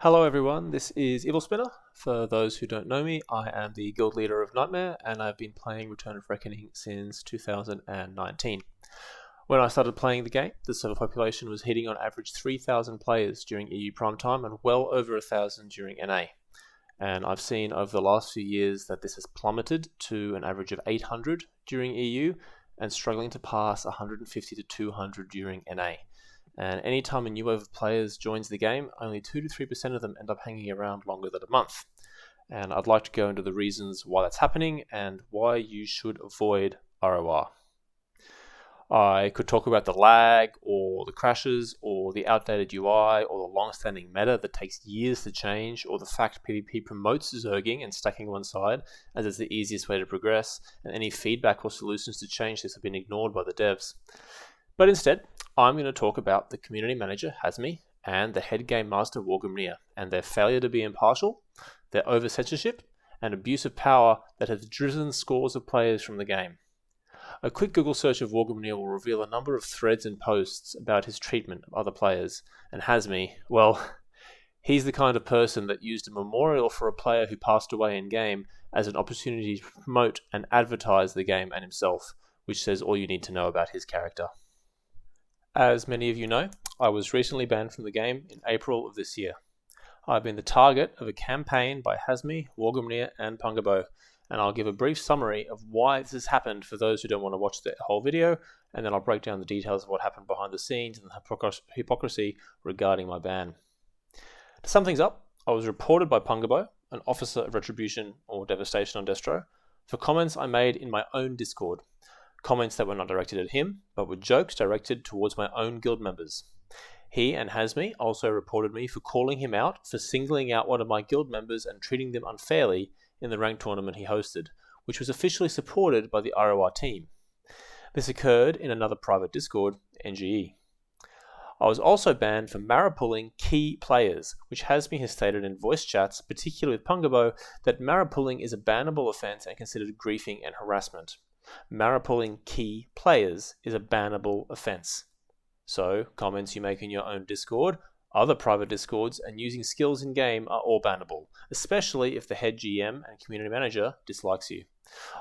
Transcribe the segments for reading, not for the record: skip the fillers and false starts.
Hello everyone, this is Evil Spinner. For those who don't know me, I am the guild leader of Nightmare and I've been playing Return of Reckoning since 2019. When I started playing the game, the server population was hitting on average 3,000 players during EU Prime Time and well over 1,000 during NA. And I've seen over the last few years that this has plummeted to an average of 800 during EU and struggling to pass 150 to 200 during NA. And anytime a new wave of players joins the game, only 2 to 3% of them end up hanging around longer than a month. And I'd like to go into the reasons why that's happening and why you should avoid ROR. I could talk about the lag, or the crashes, or the outdated UI, or the long-standing meta that takes years to change, or the fact PvP promotes zerging and stacking one side as it's the easiest way to progress, and any feedback or solutions to change this have been ignored by the devs. But instead, I'm going to talk about the community manager, Hazmy, and the head game master, Wargamnir, and their failure to be impartial, their over-censorship, and abuse of power that has driven scores of players from the game. A quick Google search of Wargamnir will reveal a number of threads and posts about his treatment of other players, and Hazmy, well, he's the kind of person that used a memorial for a player who passed away in-game as an opportunity to promote and advertise the game and himself, which says all you need to know about his character. As many of you know, I was recently banned from the game in April of this year. I've been the target of a campaign by Hazmy, Wargamnir, and Pung, and I'll give a brief summary of why this has happened for those who don't want to watch the whole video, and then I'll break down the details of what happened behind the scenes and the hypocrisy regarding my ban. To sum things up, I was reported by Pung, an officer of retribution or devastation on Destro, for comments I made in my own Discord. Comments that were not directed at him, but were jokes directed towards my own guild members. He and Hazmy also reported me for calling him out for singling out one of my guild members and treating them unfairly in the ranked tournament he hosted, which was officially supported by the ROR team. This occurred in another private Discord, NGE. I was also banned for maripulling key players, which Hazmy has stated in voice chats, particularly with Pung, that maripulling is a bannable offence and considered griefing and harassment. Maripulling key players is a bannable offence. So, comments you make in your own Discord, other private Discords, and using skills in-game are all bannable, especially if the head GM and community manager dislikes you.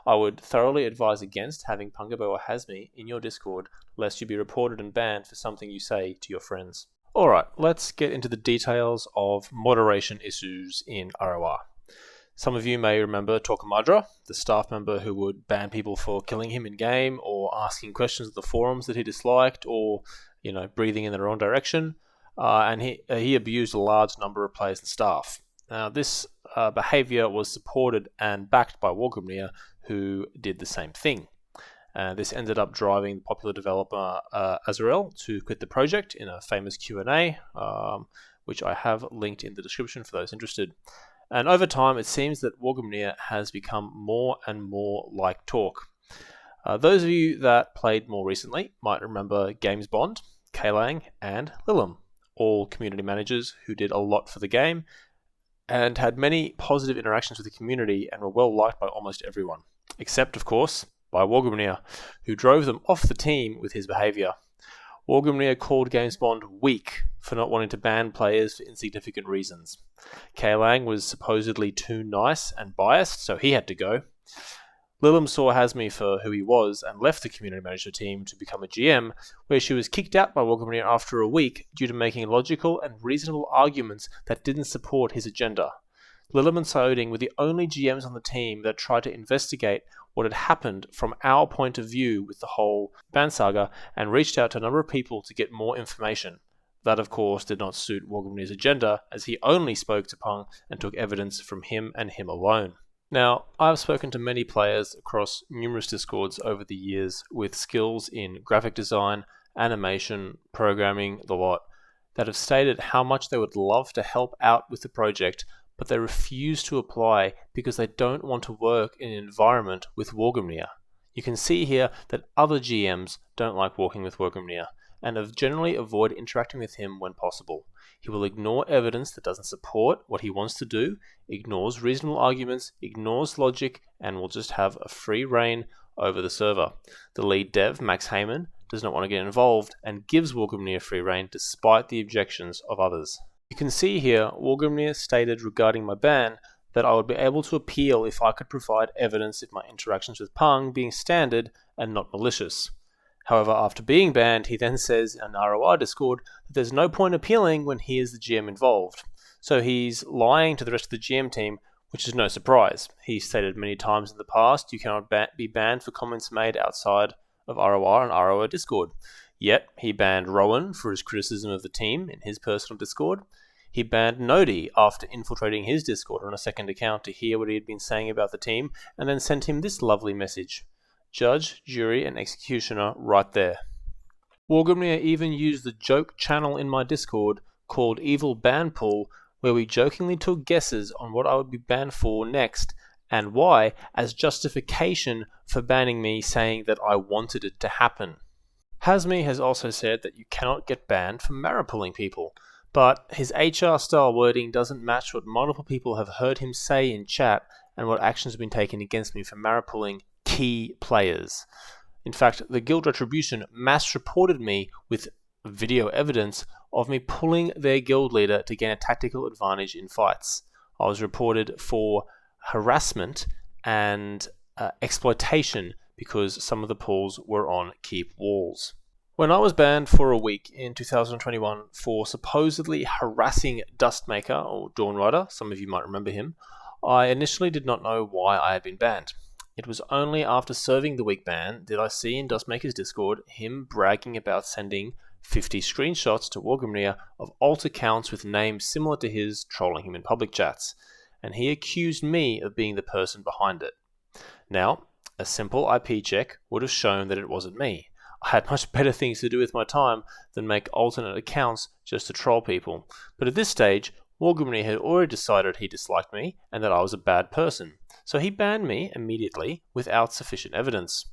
I would thoroughly advise against having Pung or Hazmy in your Discord, lest you be reported and banned for something you say to your friends. Alright, let's get into the details of moderation issues in ROR. Some of you may remember Torquemadra, the staff member who would ban people for killing him in-game, or asking questions at the forums that he disliked, or, breathing in the wrong direction. And he abused a large number of players and staff. Now, this behaviour was supported and backed by Wargamnir, who did the same thing. This ended up driving popular developer Azrael to quit the project in a famous Q&A, which I have linked in the description for those interested. And over time, it seems that Wargamnir has become more and more like Torque. Those of you that played more recently might remember GamesBond, K-Lang, and Lillum, all community managers who did a lot for the game and had many positive interactions with the community and were well liked by almost everyone, except, of course, by Wargamnir, who drove them off the team with his behaviour. Wargamnir called GamesBond weak for not wanting to ban players for insignificant reasons. K-Lang was supposedly too nice and biased, so he had to go. Lillum saw Hazmy for who he was and left the community manager team to become a GM, where she was kicked out by Wargamnir after a week due to making logical and reasonable arguments that didn't support his agenda. Lillum and Saoding were the only GMs on the team that tried to investigate what had happened from our point of view with the whole ban saga and reached out to a number of people to get more information. That, of course, did not suit Wargamnir's agenda, as he only spoke to Pung and took evidence from him and him alone. Now, I've spoken to many players across numerous Discords over the years with skills in graphic design, animation, programming, the lot, that have stated how much they would love to help out with the project, but they refuse to apply because they don't want to work in an environment with Wargamnir. You can see here that other GMs don't like working with Wargamnir and have generally avoided interacting with him when possible. He will ignore evidence that doesn't support what he wants to do, ignores reasonable arguments, ignores logic, and will just have a free reign over the server. The lead dev, Max Heyman, does not want to get involved and gives Wargamnir free reign despite the objections of others. You can see here, Wargamir stated regarding my ban that I would be able to appeal if I could provide evidence of my interactions with Pung being standard and not malicious. However, after being banned, he then says in ROI Discord that there's no point appealing when he is the GM involved. So he's lying to the rest of the GM team, which is no surprise. He's stated many times in the past you cannot be banned for comments made outside of ROI and ROI Discord. Yet, he banned Rowan for his criticism of the team in his personal Discord. He banned Nodi after infiltrating his Discord on a second account to hear what he had been saying about the team, and then sent him this lovely message. Judge, jury, and executioner right there. Wargamir even used the joke channel in my Discord called Evil Ban Pool, where we jokingly took guesses on what I would be banned for next and why as justification for banning me, saying that I wanted it to happen. Hazmy has also said that you cannot get banned for maripulling people, but his HR style wording doesn't match what multiple people have heard him say in chat and what actions have been taken against me for maripulling key players. In fact, the Guild Retribution mass reported me with video evidence of me pulling their guild leader to gain a tactical advantage in fights. I was reported for harassment and exploitation because some of the pulls were on keep walls. When I was banned for a week in 2021 for supposedly harassing Dustmaker or Dawnrider, some of you might remember him, I initially did not know why I had been banned. It was only after serving the week ban did I see in Dustmaker's Discord him bragging about sending 50 screenshots to Wargamir of alt accounts with names similar to his trolling him in public chats, and he accused me of being the person behind it. Now, a simple IP check would have shown that it wasn't me. I had much better things to do with my time than make alternate accounts just to troll people, but at this stage, Wargamir had already decided he disliked me and that I was a bad person, so he banned me immediately without sufficient evidence.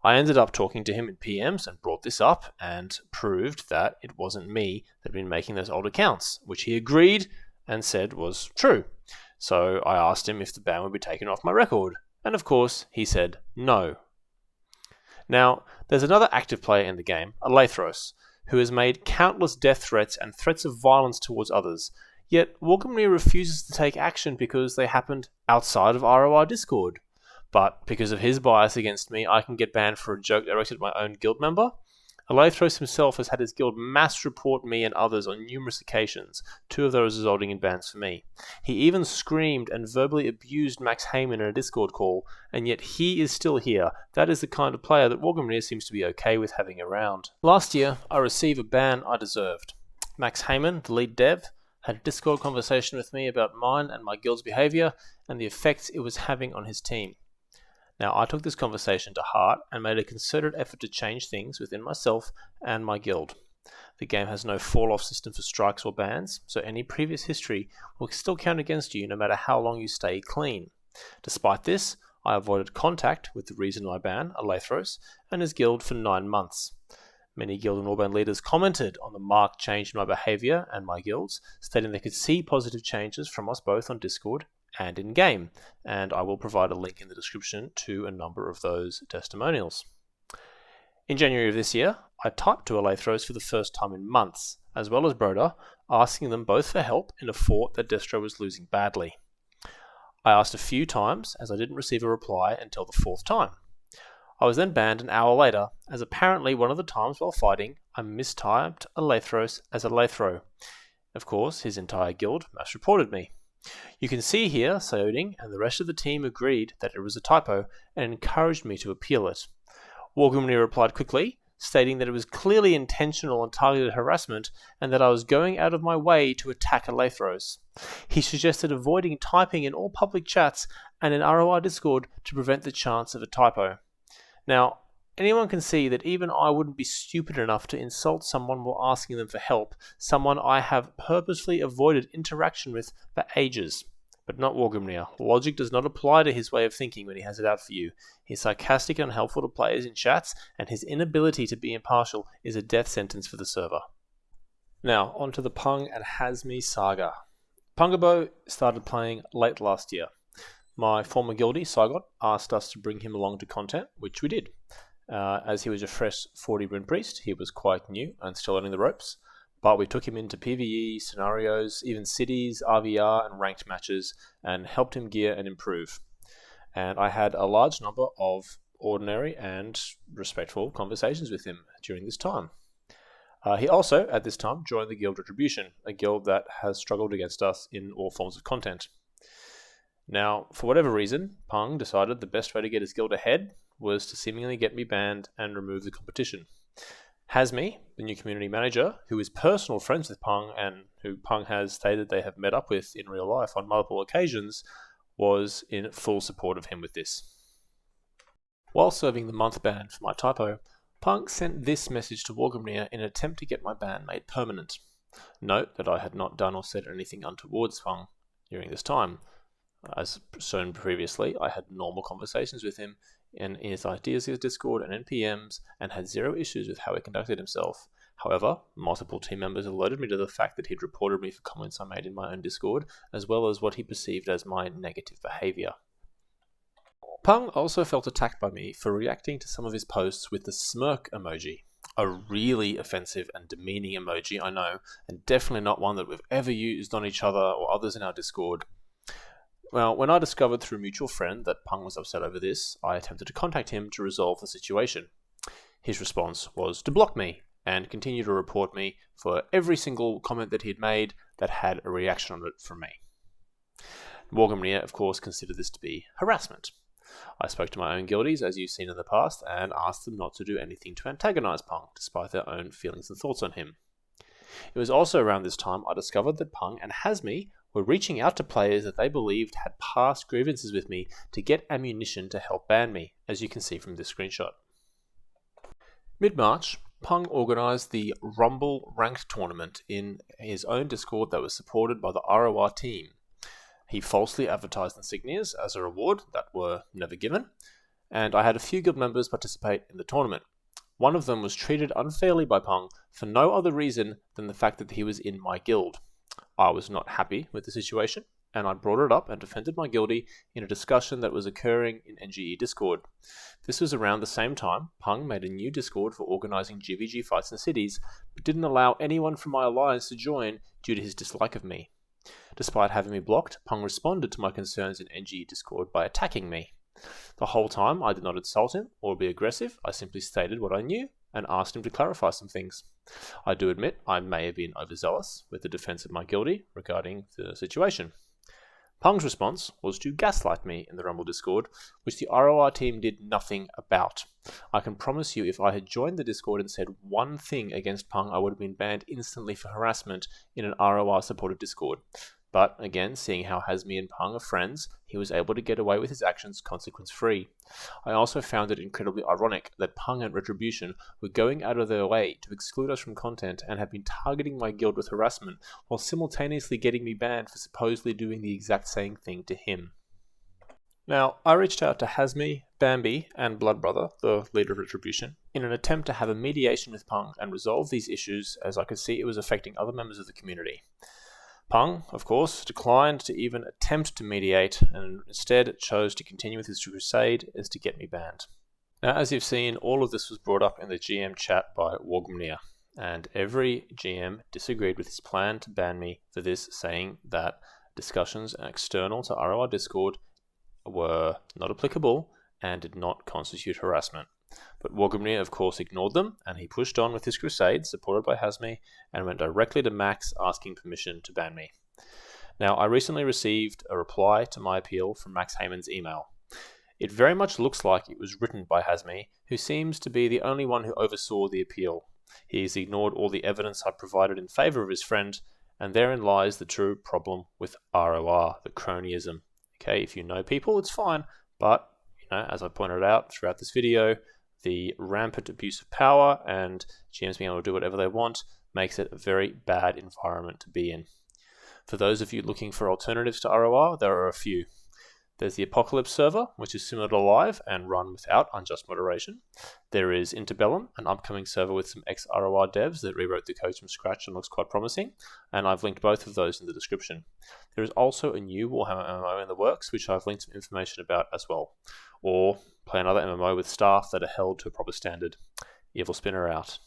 I ended up talking to him in PMs and brought this up and proved that it wasn't me that had been making those old accounts, which he agreed and said was true. So I asked him if the ban would be taken off my record, and of course he said no. Now, there's another active player in the game, Alathros, who has made countless death threats and threats of violence towards others, yet Wargamir refuses to take action because they happened outside of ROI Discord. But because of his bias against me, I can get banned for a joke directed at my own guild member. Alathros himself has had his guild mass report me and others on numerous occasions, 2 of those resulting in bans for me. He even screamed and verbally abused Max Heyman in a Discord call, and yet he is still here. That is the kind of player that Wargamir seems to be okay with having around. Last year, I received a ban I deserved. Max Heyman, the lead dev, had a Discord conversation with me about mine and my guild's behaviour and the effects it was having on his team. Now, I took this conversation to heart and made a concerted effort to change things within myself and my guild. The game has no fall-off system for strikes or bans, so any previous history will still count against you no matter how long you stay clean. Despite this, I avoided contact with the reason I ban, Alathros, and his guild for 9 months. Many guild and warband leaders commented on the marked change in my behaviour and my guilds, stating they could see positive changes from us both on Discord and in-game, and I will provide a link in the description to a number of those testimonials. In January of this year, I typed to Alathros for the first time in months, as well as Broda, asking them both for help in a fort that Destro was losing badly. I asked a few times, as I didn't receive a reply until the 4th time. I was then banned an hour later, as apparently one of the times while fighting, I mistyped Alathros as Alathro. Of course, his entire guild mass reported me. You can see here, Sayoding and the rest of the team agreed that it was a typo and encouraged me to appeal it. Wargamir replied quickly, stating that it was clearly intentional and targeted harassment and that I was going out of my way to attack Alathros. He suggested avoiding typing in all public chats and in ROI Discord to prevent the chance of a typo. Now, anyone can see that even I wouldn't be stupid enough to insult someone while asking them for help, someone I have purposefully avoided interaction with for ages. But not Wargamir. Logic does not apply to his way of thinking when he has it out for you. He's sarcastic and unhelpful to players in chats, and his inability to be impartial is a death sentence for the server. Now, on to the Pung and Hazmy saga. Pungabo started playing late last year. My former guildie, Saigot, asked us to bring him along to content, which we did. As he was a fresh 40 Rune Priest, he was quite new and still learning the ropes, but we took him into PvE, scenarios, even cities, RVR, and ranked matches, and helped him gear and improve. And I had a large number of ordinary and respectful conversations with him during this time. He also, at this time, joined the guild Retribution, a guild that has struggled against us in all forms of content. Now, for whatever reason, Pung decided the best way to get his guild ahead was to seemingly get me banned and remove the competition. Hazmy, the new community manager, who is personal friends with Pung and who Pung has stated they have met up with in real life on multiple occasions, was in full support of him with this. While serving the month ban for my typo, Pung sent this message to Wargamnir in an attempt to get my ban made permanent. Note that I had not done or said anything untoward Pung during this time. As shown previously, I had normal conversations with him in his ideas, his Discord, and NPMs, and had zero issues with how he conducted himself. However, multiple team members alerted me to the fact that he'd reported me for comments I made in my own Discord, as well as what he perceived as my negative behaviour. Pung also felt attacked by me for reacting to some of his posts with the smirk emoji. A really offensive and demeaning emoji, I know, and definitely not one that we've ever used on each other or others in our Discord. Well, when I discovered through a mutual friend that Pung was upset over this, I attempted to contact him to resolve the situation. His response was to block me and continue to report me for every single comment that he'd made that had a reaction on it from me. Wargamnir, of course, considered this to be harassment. I spoke to my own guildies, as you've seen in the past, and asked them not to do anything to antagonize Pung, despite their own feelings and thoughts on him. It was also around this time I discovered that Pung and Hazmy were reaching out to players that they believed had past grievances with me to get ammunition to help ban me, as you can see from this screenshot. Mid-March, Pung organised the Rumble Ranked Tournament in his own Discord that was supported by the ROR team. He falsely advertised insignias as a reward that were never given, and I had a few guild members participate in the tournament. One of them was treated unfairly by Pung for no other reason than the fact that he was in my guild. I was not happy with the situation, and I brought it up and defended my guildie in a discussion that was occurring in NGE Discord. This was around the same time Pung made a new Discord for organising GVG fights in cities, but didn't allow anyone from my alliance to join due to his dislike of me. Despite having me blocked, Pung responded to my concerns in NGE Discord by attacking me. The whole time I did not insult him or be aggressive, I simply stated what I knew and asked him to clarify some things. I do admit I may have been overzealous with the defense of my guildie regarding the situation. Pung's response was to gaslight me in the Rumble Discord, which the ROR team did nothing about. I can promise you if I had joined the Discord and said one thing against Pung, I would have been banned instantly for harassment in an ROR supported Discord. But again, seeing how Hazmy and Pung are friends, he was able to get away with his actions consequence-free. I also found it incredibly ironic that Pung and Retribution were going out of their way to exclude us from content and have been targeting my guild with harassment, while simultaneously getting me banned for supposedly doing the exact same thing to him. Now, I reached out to Hazmy, Bambi, and Bloodbrother, the leader of Retribution, in an attempt to have a mediation with Pung and resolve these issues, as I could see it was affecting other members of the community. Pung, of course, declined to even attempt to mediate and instead chose to continue with his crusade as to get me banned. Now, as you've seen, all of this was brought up in the GM chat by Wargamnir, and every GM disagreed with his plan to ban me for this, saying that discussions external to ROR Discord were not applicable and did not constitute harassment. But Wargamnir, of course, ignored them, and he pushed on with his crusade, supported by Hazmy, and went directly to Max asking permission to ban me. Now, I recently received a reply to my appeal from Max Heyman's email. It very much looks like it was written by Hazmy, who seems to be the only one who oversaw the appeal. He's ignored all the evidence I provided in favour of his friend, and therein lies the true problem with ROR, the cronyism. Okay, if you know people, it's fine, but, as I pointed out throughout this video, the rampant abuse of power and GMs being able to do whatever they want makes it a very bad environment to be in. For those of you looking for alternatives to ROR, there are a few. There's the Apocalypse server, which is similar to Live and run without unjust moderation. There is Interbellum, an upcoming server with some ex-ROR devs that rewrote the code from scratch and looks quite promising, and I've linked both of those in the description. There is also a new Warhammer MMO in the works, which I've linked some information about as well. Or play another MMO with staff that are held to a proper standard. Evil Spinner out.